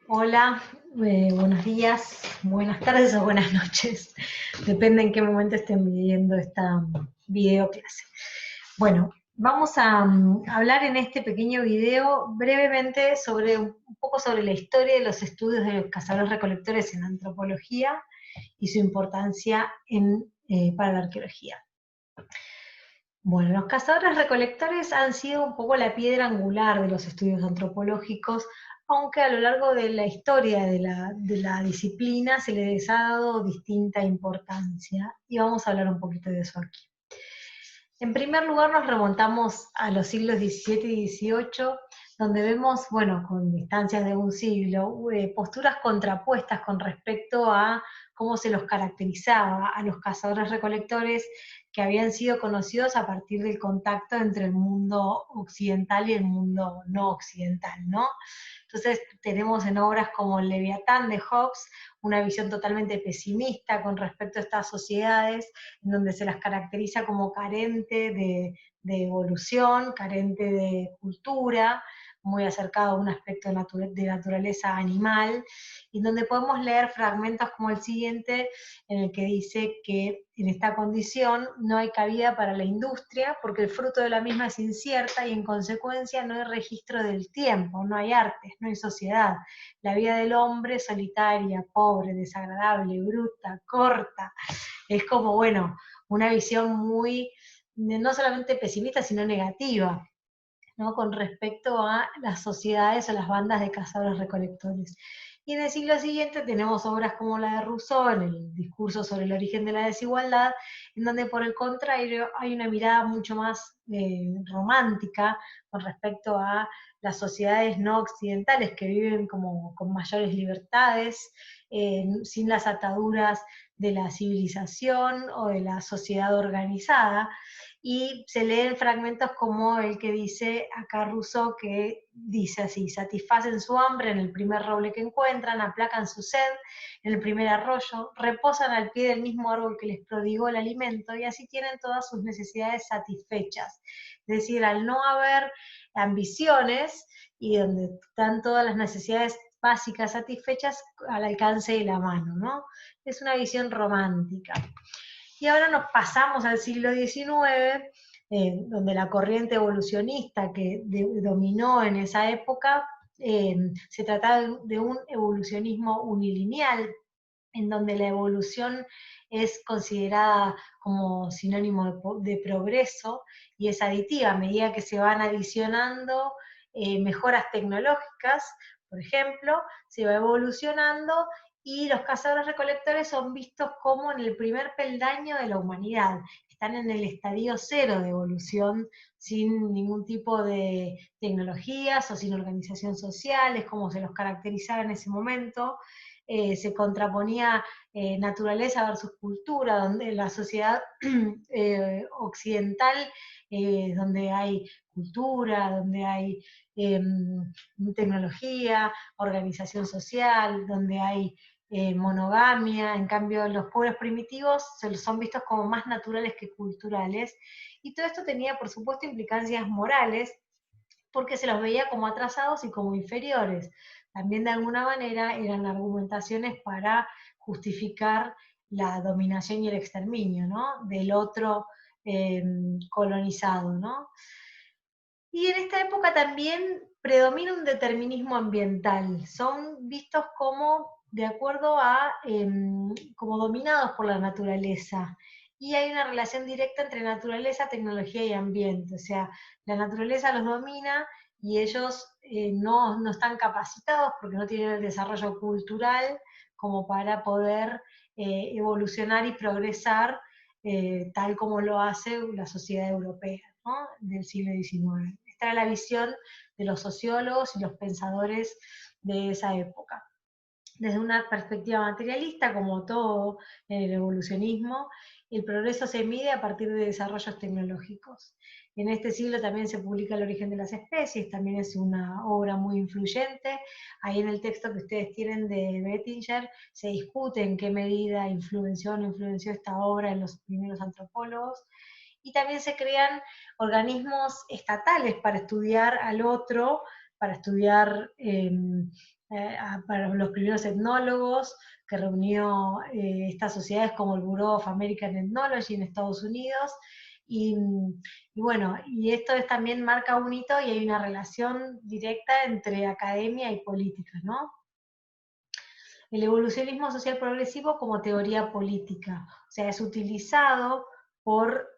Hola, buenos días, buenas tardes o buenas noches, depende en qué momento estén viendo esta video clase. Bueno, vamos a hablar en este pequeño video brevemente sobre un poco sobre la historia de los estudios de los cazadores recolectores en antropología y su importancia para la arqueología. Bueno, los cazadores recolectores han sido un poco la piedra angular de los estudios antropológicos, aunque a lo largo de la historia de la disciplina se les ha dado distinta importancia, y vamos a hablar un poquito de eso aquí. En primer lugar, nos remontamos a los siglos XVII y XVIII, donde vemos, bueno, con distancias de un siglo, posturas contrapuestas con respecto a cómo se los caracterizaba a los cazadores recolectores que habían sido conocidos a partir del contacto entre el mundo occidental y el mundo no occidental, ¿no? Entonces tenemos en obras como El Leviatán de Hobbes una visión totalmente pesimista con respecto a estas sociedades, en donde se las caracteriza como carente de evolución, carente de cultura, muy acercado a un aspecto de naturaleza animal, y donde podemos leer fragmentos como el siguiente, en el que dice que en esta condición no hay cabida para la industria, porque el fruto de la misma es incierta y en consecuencia no hay registro del tiempo, no hay artes, no hay sociedad. La vida del hombre solitaria, pobre, desagradable, bruta, corta, es como, bueno, una visión muy, no solamente pesimista, sino negativa, ¿no? Con respecto a las sociedades o las bandas de cazadores recolectores. Y en el siglo siguiente tenemos obras como la de Rousseau, en el discurso sobre el origen de la desigualdad, en donde por el contrario hay una mirada mucho más romántica con respecto a las sociedades no occidentales que viven como con mayores libertades, sin las ataduras de la civilización o de la sociedad organizada, y se leen fragmentos como el que dice acá Rousseau, que dice así: satisfacen su hambre en el primer roble que encuentran, aplacan su sed en el primer arroyo, reposan al pie del mismo árbol que les prodigó el alimento, y así tienen todas sus necesidades satisfechas. Es decir, al no haber ambiciones y donde están todas las necesidades básicas satisfechas al alcance de la mano, ¿no? Es una visión romántica. Y ahora nos pasamos al siglo XIX, donde la corriente evolucionista que dominó en esa época, se trataba de un evolucionismo unilineal, en donde la evolución es considerada como sinónimo de progreso y es aditiva a medida que se van adicionando mejoras tecnológicas, por ejemplo, se va evolucionando, y los cazadores recolectores son vistos como en el primer peldaño de la humanidad. Están en el estadio cero de evolución, sin ningún tipo de tecnologías o sin organización social, es como se los caracterizaba en ese momento. Se contraponía naturaleza versus cultura, donde la sociedad occidental, donde hay cultura, donde hay eh, tecnología, organización social, donde hay monogamia. En cambio los pueblos primitivos son vistos como más naturales que culturales, y todo esto tenía por supuesto implicancias morales, porque se los veía como atrasados y como inferiores. También de alguna manera eran argumentaciones para justificar la dominación y el exterminio, ¿no? Del otro eh, colonizado, ¿no? Y en esta época también predomina un determinismo ambiental. Son vistos como, de acuerdo a, como dominados por la naturaleza. Y hay una relación directa entre naturaleza, tecnología y ambiente. O sea, la naturaleza los domina y ellos no están capacitados porque no tienen el desarrollo cultural como para poder evolucionar y progresar, tal como lo hace la sociedad europea, ¿no? Del siglo XIX. Esta era la visión de los sociólogos y los pensadores de esa época. Desde una perspectiva materialista, como todo en el evolucionismo, el progreso se mide a partir de desarrollos tecnológicos. En este siglo también se publica El origen de las especies, también es una obra muy influyente. Ahí en el texto que ustedes tienen de Bettinger se discute en qué medida influenció o no influenció esta obra en los primeros antropólogos. Y también se crean organismos estatales para estudiar al otro, para estudiar para los primeros etnólogos, que reunió estas sociedades como el Bureau of American Ethnology en Estados Unidos, y, y bueno, y esto también marca un hito y hay una relación directa entre academia y política, ¿no? El evolucionismo social progresivo como teoría política, o sea, es utilizado por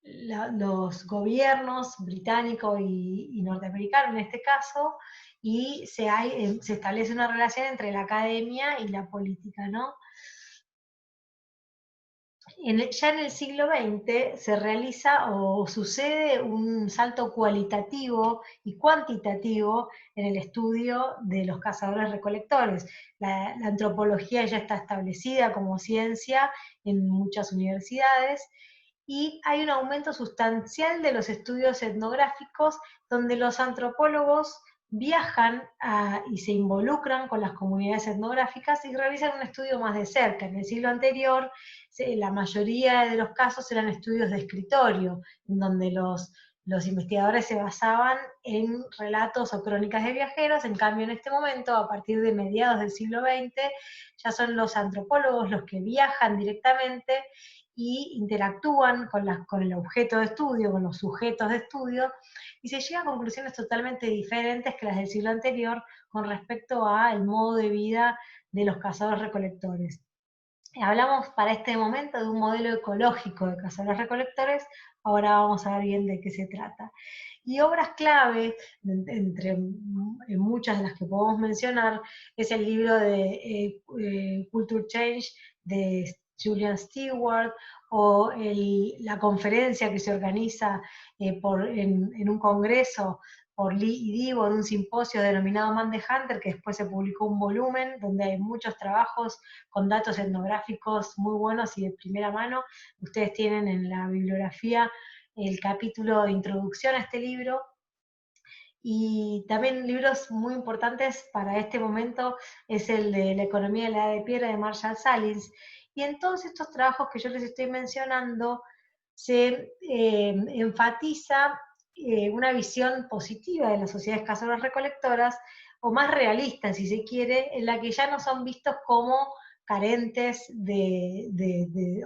los gobiernos británicos y norteamericanos en este caso, y se establece una relación entre la academia y la política, ¿no? Ya en el siglo XX se realiza o sucede un salto cualitativo y cuantitativo en el estudio de los cazadores-recolectores. La antropología ya está establecida como ciencia en muchas universidades y hay un aumento sustancial de los estudios etnográficos donde los antropólogos viajan y se involucran con las comunidades etnográficas y realizan un estudio más de cerca. En el siglo anterior, la mayoría de los casos eran estudios de escritorio, en donde los investigadores se basaban en relatos o crónicas de viajeros. En cambio, en este momento, a partir de mediados del siglo XX, ya son los antropólogos los que viajan directamente y interactúan con el objeto de estudio, con los sujetos de estudio, y se llega a conclusiones totalmente diferentes que las del siglo anterior con respecto al modo de vida de los cazadores-recolectores. Hablamos para este momento de un modelo ecológico de cazadores-recolectores, ahora vamos a ver bien de qué se trata. Y obras clave, entre muchas de las que podemos mencionar, es el libro de Culture Change de Julian Stewart, o la conferencia que se organiza en un congreso por Lee y Divo en un simposio denominado Man the Hunter, que después se publicó un volumen donde hay muchos trabajos con datos etnográficos muy buenos y de primera mano. Ustedes tienen en la bibliografía el capítulo de introducción a este libro, y también libros muy importantes para este momento es el de La economía de la edad de piedra de Marshall Salins. Y en todos estos trabajos que yo les estoy mencionando se enfatiza una visión positiva de las sociedades cazadoras-recolectoras, o más realista, si se quiere, en la que ya no son vistos como carentes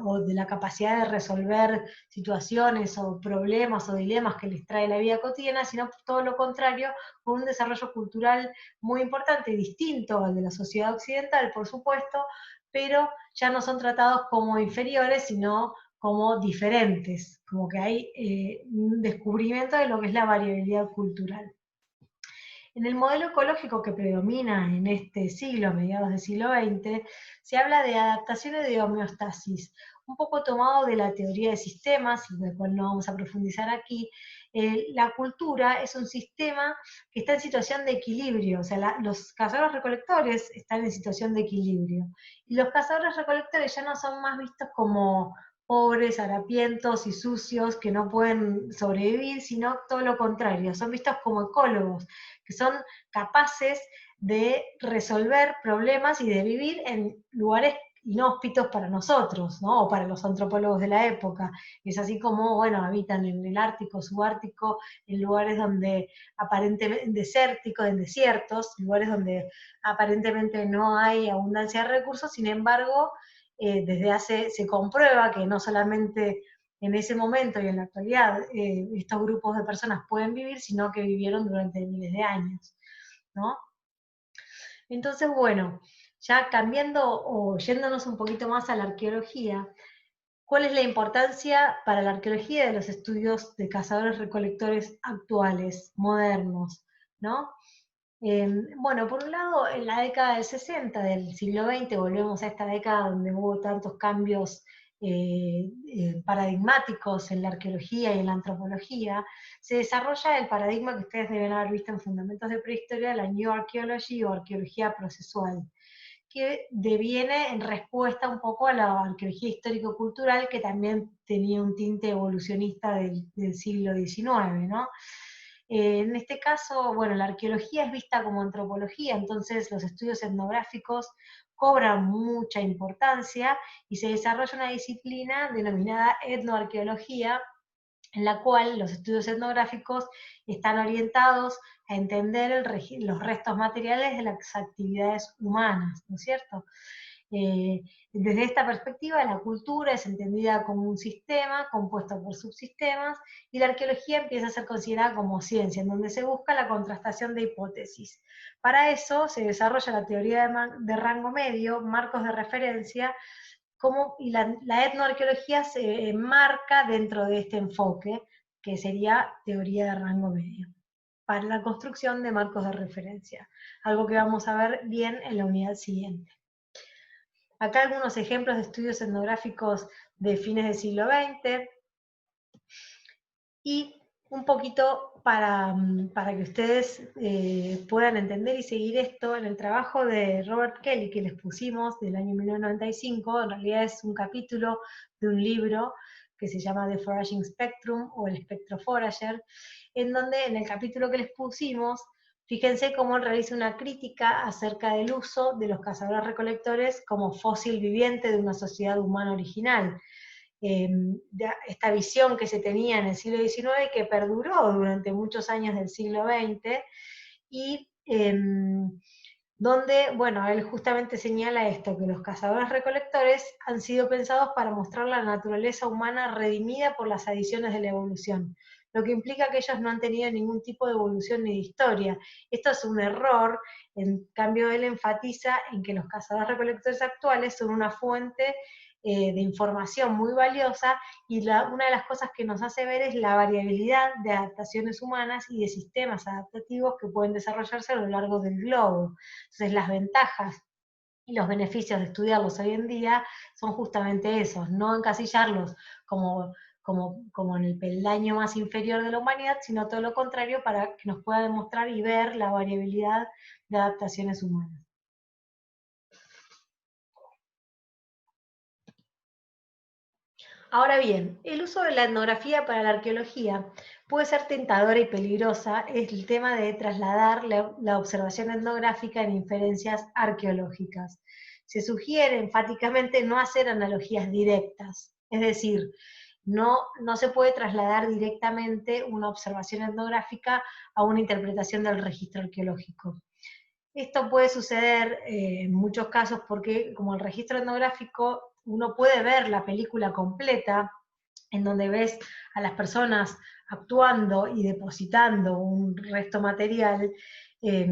o de la capacidad de resolver situaciones o problemas o dilemas que les trae la vida cotidiana, sino todo lo contrario, con un desarrollo cultural muy importante, distinto al de la sociedad occidental, por supuesto, pero ya no son tratados como inferiores, sino como diferentes, como que hay un descubrimiento de lo que es la variabilidad cultural. En el modelo ecológico que predomina en este siglo, a mediados del siglo XX, se habla de adaptación y de homeostasis, un poco tomado de la teoría de sistemas, del cual no vamos a profundizar aquí. La cultura es un sistema que está en situación de equilibrio, o sea, los cazadores-recolectores están en situación de equilibrio, y los cazadores-recolectores ya no son más vistos como pobres, harapientos y sucios que no pueden sobrevivir, sino todo lo contrario, son vistos como ecólogos, que son capaces de resolver problemas y de vivir en lugares inhóspitos para nosotros, ¿no? O para los antropólogos de la época. Es así como, bueno, habitan en el Ártico, subártico, en lugares donde aparentemente desérticos, en desiertos, lugares donde aparentemente no hay abundancia de recursos. Sin embargo, se comprueba que no solamente en ese momento y en la actualidad estos grupos de personas pueden vivir, sino que vivieron durante miles de años, ¿no? Entonces, bueno, ya cambiando o yéndonos un poquito más a la arqueología, ¿cuál es la importancia para la arqueología de los estudios de cazadores-recolectores actuales, modernos, ¿no? Bueno, por un lado, en la década del 60 del siglo XX, volvemos a esta década donde hubo tantos cambios paradigmáticos en la arqueología y en la antropología, se desarrolla el paradigma que ustedes deben haber visto en Fundamentos de Prehistoria, la New Archaeology o arqueología procesual, que deviene en respuesta un poco a la arqueología histórico-cultural, que también tenía un tinte evolucionista del siglo XIX, ¿no? En este caso, bueno, la arqueología es vista como antropología, entonces los estudios etnográficos cobran mucha importancia y se desarrolla una disciplina denominada etnoarqueología, en la cual los estudios etnográficos están orientados a entender los restos materiales de las actividades humanas, ¿no es cierto? Desde esta perspectiva, la cultura es entendida como un sistema compuesto por subsistemas, y la arqueología empieza a ser considerada como ciencia, en donde se busca la contrastación de hipótesis. Para eso se desarrolla la teoría de rango medio, marcos de referencia, y la etnoarqueología se enmarca dentro de este enfoque, que sería teoría de rango medio, para la construcción de marcos de referencia, algo que vamos a ver bien en la unidad siguiente. Acá algunos ejemplos de estudios etnográficos de fines del siglo XX, y un poquito para que ustedes puedan entender y seguir esto, en el trabajo de Robert Kelly que les pusimos del año 1995, en realidad es un capítulo de un libro que se llama The Foraging Spectrum, o el espectro forager, en donde en el capítulo que les pusimos, fíjense cómo él realiza una crítica acerca del uso de los cazadores-recolectores como fósil viviente de una sociedad humana original. Esta visión que se tenía en el siglo XIX, que perduró durante muchos años del siglo XX, y donde, bueno, él justamente señala esto, que los cazadores-recolectores han sido pensados para mostrar la naturaleza humana redimida por las adiciones de la evolución, lo que implica que ellos no han tenido ningún tipo de evolución ni de historia. Esto es un error. En cambio, él enfatiza en que los cazadores-recolectores actuales son una fuente de información muy valiosa, y una de las cosas que nos hace ver es la variabilidad de adaptaciones humanas y de sistemas adaptativos que pueden desarrollarse a lo largo del globo. Entonces, las ventajas y los beneficios de estudiarlos hoy en día son justamente esos, no encasillarlos como en el peldaño más inferior de la humanidad, sino todo lo contrario, para que nos pueda demostrar y ver la variabilidad de adaptaciones humanas. Ahora bien, el uso de la etnografía para la arqueología puede ser tentadora y peligrosa. Es el tema de trasladar la observación etnográfica en inferencias arqueológicas. Se sugiere enfáticamente no hacer analogías directas, es decir, no se puede trasladar directamente una observación etnográfica a una interpretación del registro arqueológico. Esto puede suceder en muchos casos porque, como el registro etnográfico, uno puede ver la película completa, en donde ves a las personas actuando y depositando un resto material, eh,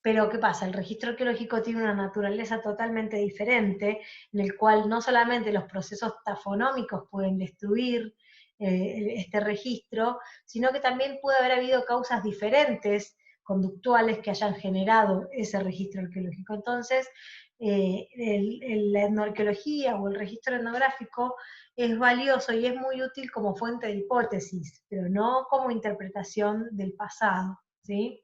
pero ¿qué pasa? El registro arqueológico tiene una naturaleza totalmente diferente, en el cual no solamente los procesos tafonómicos pueden destruir este registro, sino que también puede haber habido causas diferentes conductuales que hayan generado ese registro arqueológico. Entonces, la etnoarqueología o el registro etnográfico es valioso y es muy útil como fuente de hipótesis, pero no como interpretación del pasado, ¿sí?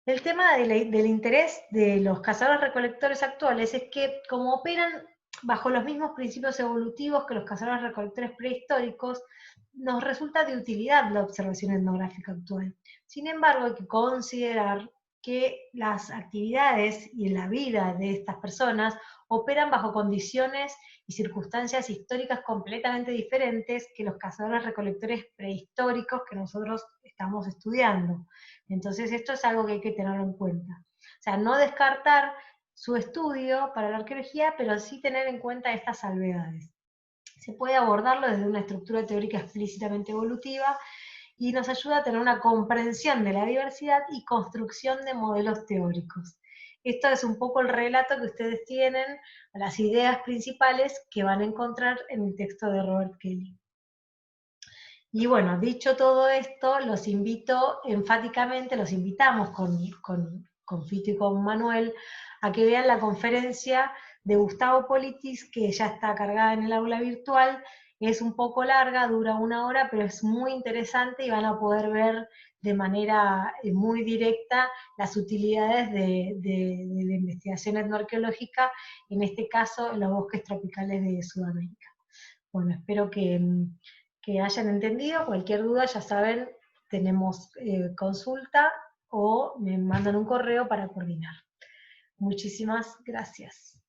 El tema del interés de los cazadores-recolectores actuales es que, como operan bajo los mismos principios evolutivos que los cazadores-recolectores prehistóricos, nos resulta de utilidad la observación etnográfica actual. Sin embargo, hay que considerar que las actividades y la vida de estas personas operan bajo condiciones y circunstancias históricas completamente diferentes que los cazadores-recolectores prehistóricos que nosotros estamos estudiando. Entonces esto es algo que hay que tenerlo en cuenta. O sea, no descartar su estudio para la arqueología, pero sí tener en cuenta estas salvedades. Se puede abordarlo desde una estructura teórica explícitamente evolutiva, y nos ayuda a tener una comprensión de la diversidad y construcción de modelos teóricos. Esto es un poco el relato que ustedes tienen, las ideas principales que van a encontrar en el texto de Robert Kelly. Y bueno, dicho todo esto, los invito enfáticamente, los invitamos con Fito y con Manuel a que vean la conferencia de Gustavo Politis, que ya está cargada en el aula virtual. Es un poco larga, dura 1 hora, pero es muy interesante y van a poder ver de manera muy directa las utilidades de la investigación etnoarqueológica, en este caso en los bosques tropicales de Sudamérica. Bueno, espero que hayan entendido. Cualquier duda, ya saben, tenemos consulta o me mandan un correo para coordinar. Muchísimas gracias.